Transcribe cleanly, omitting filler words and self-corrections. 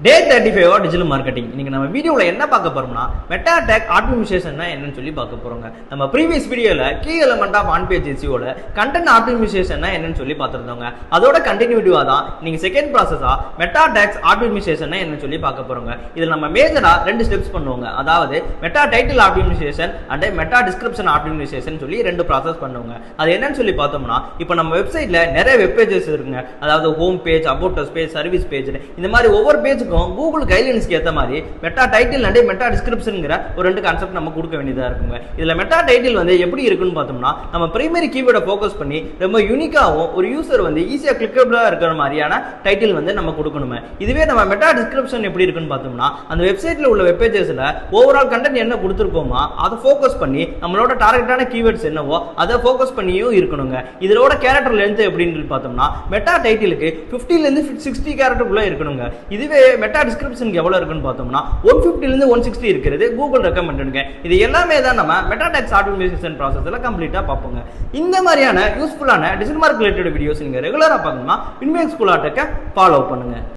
Day 35 digital marketing. இன்னைக்கு நம்ம வீடியோல என்ன பார்க்க போறோம்னா மெட்டா டேக் ஆப்டிமைசேஷன் என்னன்னு சொல்லி பார்க்க போறோங்க. நம்ம ப்ரீவியஸ் வீடியோல key element of on page எஸ்இஓல கண்டென்ட் ஆப்டிமைசேஷன் என்னன்னு சொல்லி பார்த்திருந்தோங்க. அதோட கண்டினியூட்டிவா தான் நீங்க செகண்ட் ப்ராசஸா மெட்டா டேக்ஸ் ஆப்டிமைசேஷன் என்னன்னு சொல்லி பார்க்க போறோங்க. இதுல நம்ம மேஜரா ரெண்டு ஸ்டெப்ஸ் பண்ணுவோங்க. அதாவது meta title optimization and meta description optimization சொல்லி ரெண்டு ப்ராசஸ் பண்ணுவோங்க. அது என்னன்னு சொல்லி பார்த்தோம்னா இப்போ நம்ம வெப்சைட்ல நிறைய வெப் பேஜஸ் இருக்குங்க. அதாவது home page, about us page, service page, இந்த மாதிரி ஒவ்வொரு பேஜ் கூகுள் கைட்லைன்ஸ்க்கு ஏத்த மாதிரி மெட்டா டைட்டில் அண்ட் மெட்டா டிஸ்கிரிப்ஷன்ங்கற ஒரு ரெண்டு கான்செப்ட் நம்ம கொடுக்க வேண்டியதா இருக்குங்க. இதுல மெட்டா டைட்டில் வந்து எப்படி இருக்குன்னு பார்த்தோம்னா நம்ம பிரைமரி கீவேர்டை ஃபோக்கஸ் பண்ணி ரொம்ப யூனிக்காவும் ஒரு யூசர் வந்து ஈஸியா கிளிக்கபிளா இருக்கிற மாதிரியான டைட்டில் வந்து நம்ம கொடுக்கணுமே. இதுவே நம்ம மெட்டா டிஸ்கிரிப்ஷன் எப்படி இருக்குன்னு பார்த்தோம்னா அந்த வெப்சைட்ல உள்ள வெப் பேஜஸ்ல ஓவரால் கண்டென்ட் என்ன கொடுத்திருக்கோமா அதை ஃபோக்கஸ் பண்ணி நம்மளோட டார்கெட்டான கீவேர்ட்ஸ் என்னவோ அதை ஃபோக்கஸ் பண்ணியும் இருக்கணுங்க. இதோட கேரக்டர் லென்த் எப்படின்னு பார்த்தோம்னா மெட்டா டைட்டிலுக்கு 50 ல இருந்து 60 கேரக்டருக்குள்ள இருக்கணுங்க. இதுவே மெட்டா டிஸ்கிரிப்ஷனுக்கு எவ்வளவு இருக்குன்னு பார்த்தோம்னா 150 ல இருந்து 160 இருக்கிறது கூகுள் ரெக்கமெண்டடுங்க. இது எல்லாமே தான் நம்ம மெட்டா டேக்ஸ் ஆப்டிமைசேஷன் ப்ராசஸ்ல கம்ப்ளீட்டா பார்ப்போங்க. இந்த மாதிரியான யூஸ்ஃபுல்லான டிஜிட்டல் மார்க்கெட் ரிலேட்டட் வீடியோஸ் நீங்க ரெகுலரா பார்க்கணும்னா இன்வேக்ஸ் ஸ்கூல் ஆட்டக்க ஃபாலோ பண்ணுங்க.